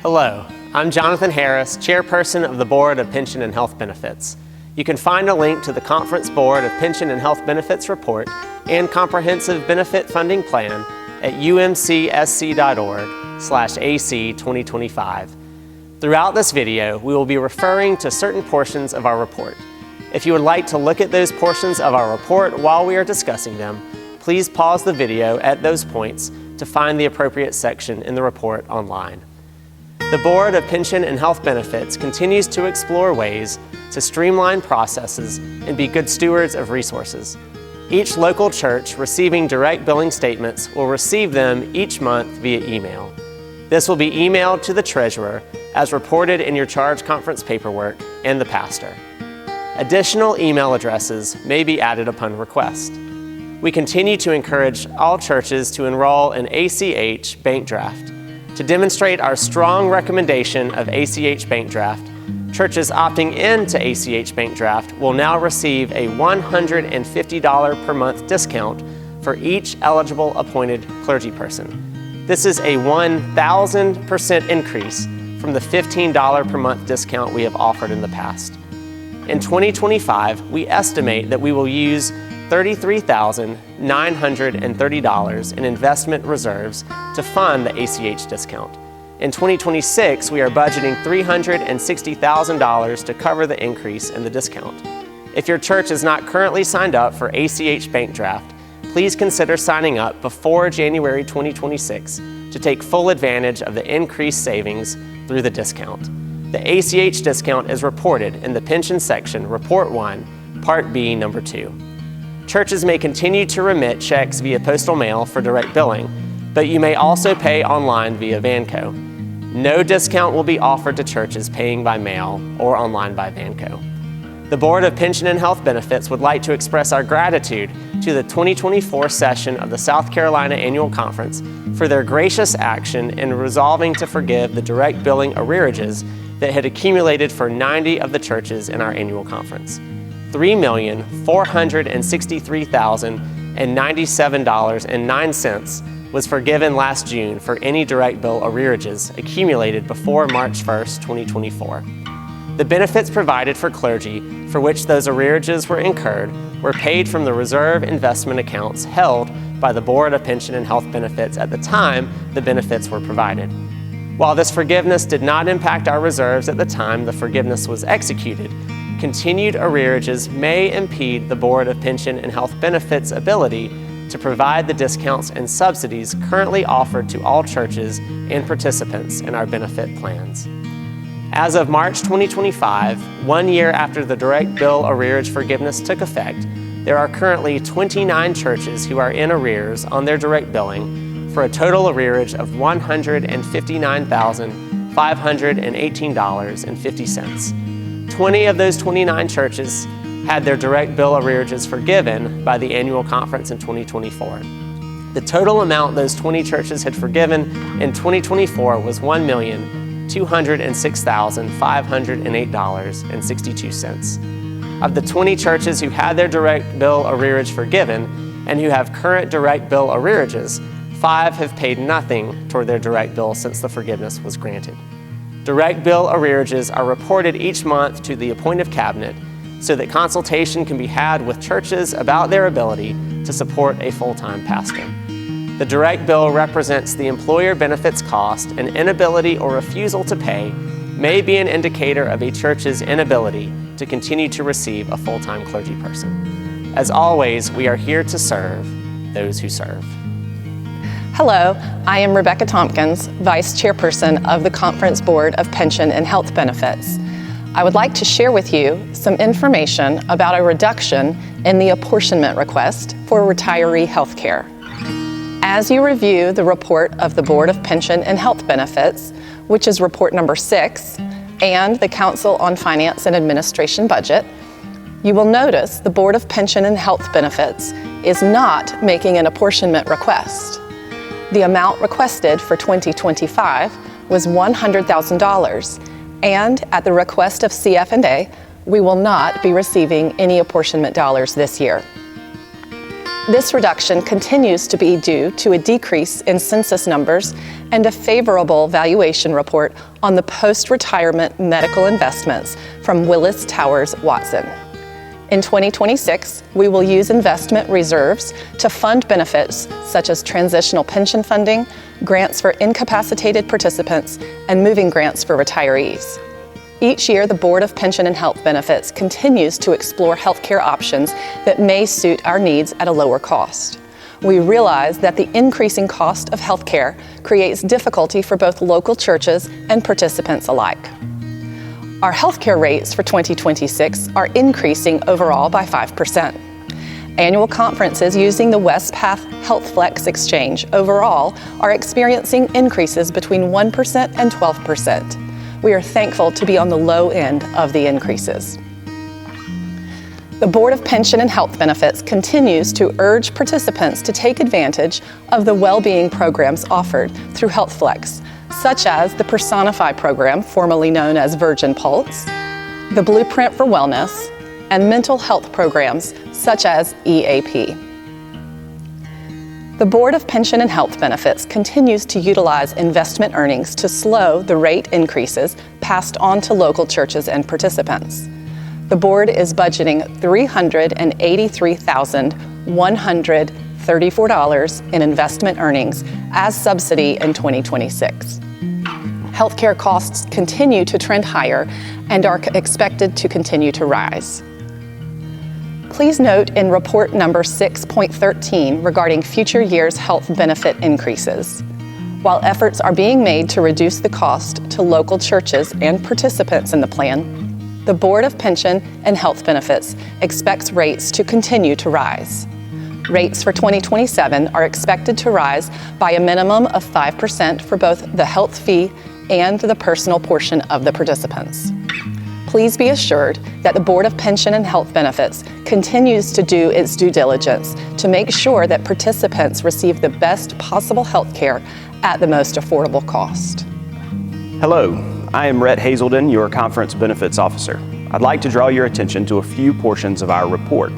Hello, I'm Jonathan Harris, chairperson of the Board of Pension and Health Benefits. You can find a link to the Conference Board of Pension and Health Benefits report and comprehensive benefit funding plan at umcsc.org/AC2025. Throughout this video, we will be referring to certain portions of our report. If you would like to look at those portions of our report while we are discussing them, please pause the video at those points to find the appropriate section in the report online. The Board of Pension and Health Benefits continues to explore ways to streamline processes and be good stewards of resources. Each local church receiving direct billing statements will receive them each month via email. This will be emailed to the treasurer as reported in your charge conference paperwork and the pastor. Additional email addresses may be added upon request. We continue to encourage all churches to enroll in ACH Bank Draft. To demonstrate our strong recommendation of ACH Bank Draft, churches opting into ACH Bank Draft will now receive a $150 per month discount for each eligible appointed clergy person. This is a 1,000% increase from the $15 per month discount we have offered in the past. In 2025, we estimate that we will use $33,930 in investment reserves to fund the ACH discount. In 2026, we are budgeting $360,000 to cover the increase in the discount. If your church is not currently signed up for ACH Bank Draft, please consider signing up before January 2026 to take full advantage of the increased savings through the discount. The ACH discount is reported in the Pension section, Report 1, Part B, Number 2. Churches may continue to remit checks via postal mail for direct billing, but you may also pay online via Vanco. No discount will be offered to churches paying by mail or online by Vanco. The Board of Pension and Health Benefits would like to express our gratitude to the 2024 session of the South Carolina Annual Conference for their gracious action in resolving to forgive the direct billing arrearages that had accumulated for 90 of the churches in our annual conference. $3,463,097.09 was forgiven last June for any direct bill arrearages accumulated before March 1st, 2024. The benefits provided for clergy for which those arrearages were incurred were paid from the reserve investment accounts held by the Board of Pension and Health Benefits at the time the benefits were provided. While this forgiveness did not impact our reserves at the time the forgiveness was executed, continued arrearages may impede the Board of Pension and Health Benefits' ability to provide the discounts and subsidies currently offered to all churches and participants in our benefit plans. As of March 2025, 1 year after the direct bill arrearage forgiveness took effect, there are currently 29 churches who are in arrears on their direct billing for a total arrearage of $159,518.50. 20 of those 29 churches had their direct bill arrearages forgiven by the annual conference in 2024. The total amount those 20 churches had forgiven in 2024 was $1,206,508.62. Of the 20 churches who had their direct bill arrearage forgiven and who have current direct bill arrearages, 5 have paid nothing toward their direct bill since the forgiveness was granted. Direct bill arrearages are reported each month to the appointive cabinet so that consultation can be had with churches about their ability to support a full-time pastor. The direct bill represents the employer benefits cost, and inability or refusal to pay may be an indicator of a church's inability to continue to receive a full-time clergy person. As always, we are here to serve those who serve. Hello, I am Rebecca Tompkins, Vice Chairperson of the Conference Board of Pension and Health Benefits. I would like to share with you some information about a reduction in the apportionment request for retiree health care. As you review the report of the Board of Pension and Health Benefits, which is report number 6, and the Council on Finance and Administration budget, you will notice the Board of Pension and Health Benefits is not making an apportionment request. The amount requested for 2025 was $100,000, and at the request of CF&A, we will not be receiving any apportionment dollars this year. This reduction continues to be due to a decrease in census numbers and a favorable valuation report on the post-retirement medical investments from Willis Towers Watson. In 2026, we will use investment reserves to fund benefits such as transitional pension funding, grants for incapacitated participants, and moving grants for retirees. Each year, the Board of Pension and Health Benefits continues to explore healthcare options that may suit our needs at a lower cost. We realize that the increasing cost of healthcare creates difficulty for both local churches and participants alike. Our healthcare rates for 2026 are increasing overall by 5%. Annual conferences using the WestPath HealthFlex exchange overall are experiencing increases between 1% and 12%. We are thankful to be on the low end of the increases. The Board of Pension and Health Benefits continues to urge participants to take advantage of the well-being programs offered through HealthFlex, such as the Personify program, formerly known as Virgin Pulse, the Blueprint for Wellness, and mental health programs such as EAP. The Board of Pension and Health Benefits continues to utilize investment earnings to slow the rate increases passed on to local churches and participants. The board is budgeting $383,134 in investment earnings as subsidy in 2026. Healthcare costs continue to trend higher and are expected to continue to rise. Please note in report number 6.13 regarding future years' health benefit increases. While efforts are being made to reduce the cost to local churches and participants in the plan, the Board of Pension and Health Benefits expects rates to continue to rise. Rates for 2027 are expected to rise by a minimum of 5% for both the health fee and the personal portion of the participants. Please be assured that the Board of Pension and Health Benefits continues to do its due diligence to make sure that participants receive the best possible health care at the most affordable cost. Hello, I am Rett Haselden, your Conference Benefits Officer. I'd like to draw your attention to a few portions of our report.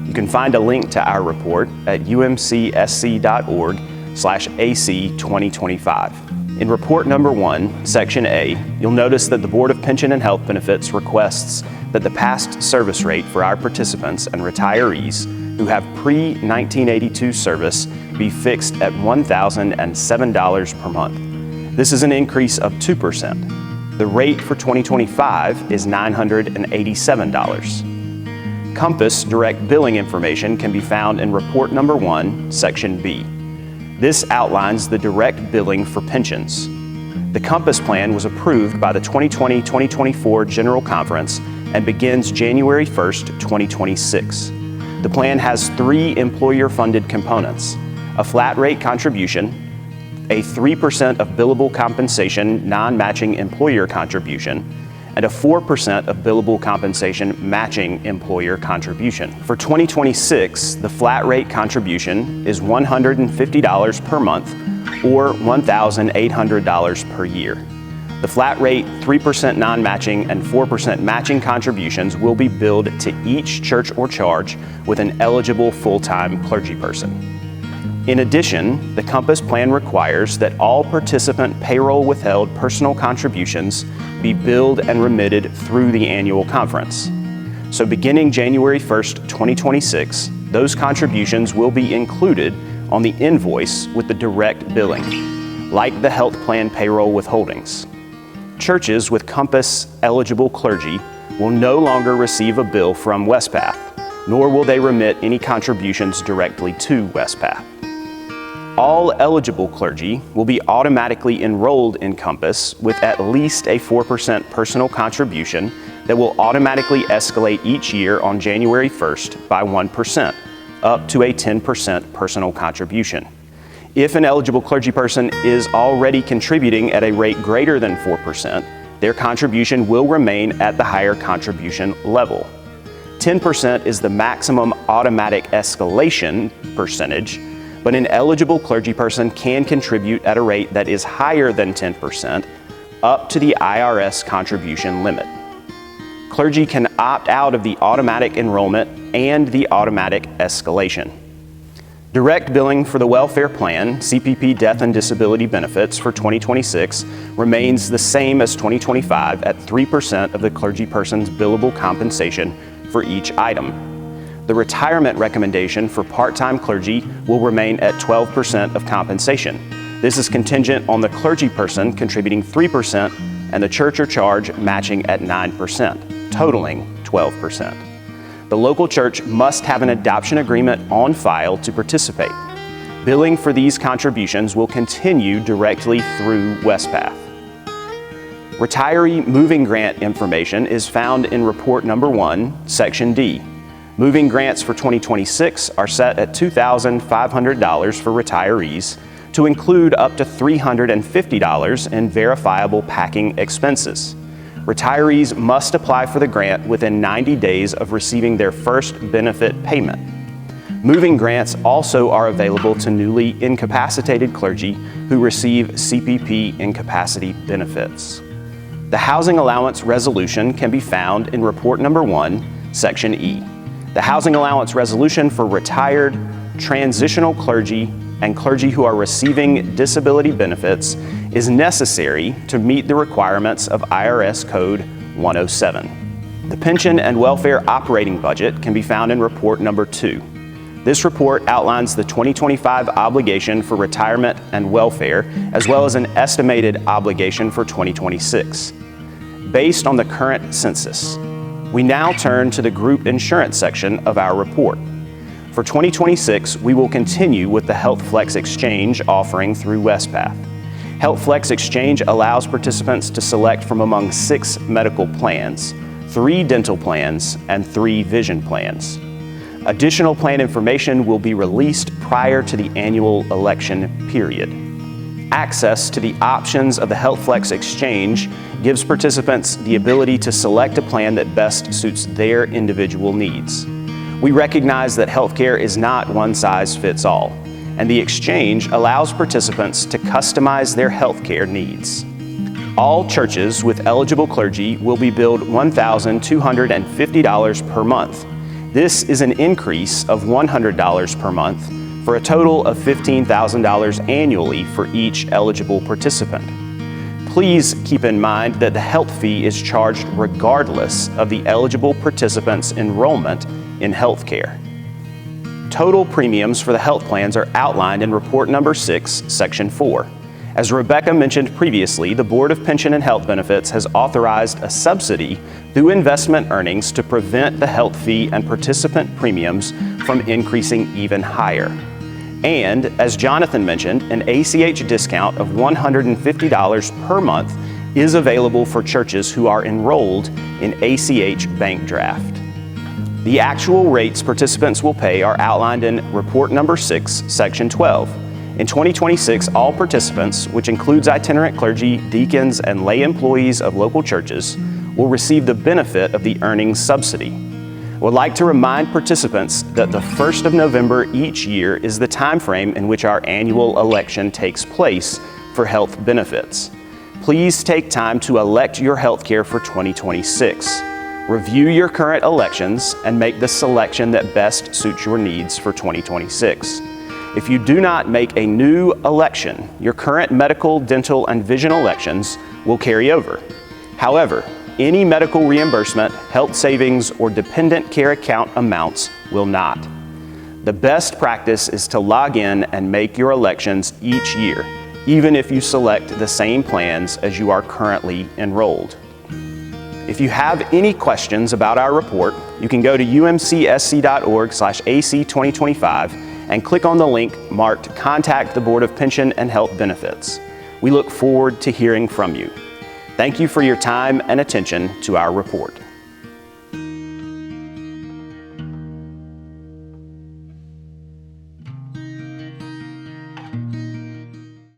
You can find a link to our report at umcsc.org/AC2025. In report number 1, section A, you'll notice that the Board of Pension and Health Benefits requests that the past service rate for our participants and retirees who have pre-1982 service be fixed at $1,007 per month. This is an increase of 2%. The rate for 2025 is $987. Compass direct billing information can be found in report number 1, section B. This outlines the direct billing for pensions. The Compass plan was approved by the 2020-2024 General Conference and begins January 1st, 2026. The plan has 3 employer-funded components: a flat rate contribution, a 3% of billable compensation non-matching employer contribution, and a 4% of billable compensation matching employer contribution. For 2026, the flat rate contribution is $150 per month or $1,800 per year. The flat rate, 3% non-matching, and 4% matching contributions will be billed to each church or charge with an eligible full-time clergy person. In addition, the Compass plan requires that all participant payroll withheld personal contributions be billed and remitted through the annual conference. So beginning January 1st, 2026, those contributions will be included on the invoice with the direct billing, like the health plan payroll withholdings. Churches with Compass eligible clergy will no longer receive a bill from WestPath, nor will they remit any contributions directly to WestPath. All eligible clergy will be automatically enrolled in Compass with at least a 4% personal contribution that will automatically escalate each year on January 1st by 1%, up to a 10% personal contribution. If an eligible clergy person is already contributing at a rate greater than 4%, their contribution will remain at the higher contribution level. 10% is the maximum automatic escalation percentage, but an eligible clergy person can contribute at a rate that is higher than 10%, up to the IRS contribution limit. Clergy can opt out of the automatic enrollment and the automatic escalation. Direct billing for the welfare plan, CPP death and disability benefits for 2026 remains the same as 2025 at 3% of the clergy person's billable compensation for each item. The retirement recommendation for part-time clergy will remain at 12% of compensation. This is contingent on the clergy person contributing 3% and the church or charge matching at 9%, totaling 12%. The local church must have an adoption agreement on file to participate. Billing for these contributions will continue directly through Westpath. Retiree moving grant information is found in Report Number 1, Section D. Moving grants for 2026 are set at $2,500 for retirees to include up to $350 in verifiable packing expenses. Retirees must apply for the grant within 90 days of receiving their first benefit payment. Moving grants also are available to newly incapacitated clergy who receive CPP incapacity benefits. The housing allowance resolution can be found in Report Number 1, Section E. The housing allowance resolution for retired, transitional clergy, and clergy who are receiving disability benefits is necessary to meet the requirements of IRS Code 107. The pension and welfare operating budget can be found in Report Number 2. This report outlines the 2025 obligation for retirement and welfare, as well as an estimated obligation for 2026. Based on the current census, we now turn to the group insurance section of our report. For 2026, we will continue with the Health Flex Exchange offering through Westpath. Health Flex Exchange allows participants to select from among 6 medical plans, 3 dental plans, and 3 vision plans. Additional plan information will be released prior to the annual election period. Access to the options of the Health Flex Exchange gives participants the ability to select a plan that best suits their individual needs. We recognize that healthcare is not one size fits all, and the exchange allows participants to customize their healthcare needs. All churches with eligible clergy will be billed $1,250 per month. This is an increase of $100 per month for a total of $15,000 annually for each eligible participant. Please keep in mind that the health fee is charged regardless of the eligible participant's enrollment in healthcare. Total premiums for the health plans are outlined in Report Number 6, Section 4. As Rebecca mentioned previously, the Board of Pension and Health Benefits has authorized a subsidy through investment earnings to prevent the health fee and participant premiums from increasing even higher. And, as Jonathan mentioned, an ACH discount of $150 per month is available for churches who are enrolled in ACH Bank Draft. The actual rates participants will pay are outlined in Report Number 6, Section 12. In 2026, all participants, which includes itinerant clergy, deacons, and lay employees of local churches, will receive the benefit of the earnings subsidy. I would like to remind participants that the 1st of November each year is the time frame in which our annual election takes place for health benefits. Please take time to elect your health care for 2026. Review your current elections and make the selection that best suits your needs for 2026. If you do not make a new election, your current medical, dental, and vision elections will carry over. However, any medical reimbursement, health savings, or dependent care account amounts will not. The best practice is to log in and make your elections each year, even if you select the same plans as you are currently enrolled. If you have any questions about our report, you can go to umcsc.org/AC2025 and click on the link marked Contact the Board of Pension and Health Benefits. We look forward to hearing from you. Thank you for your time and attention to our report.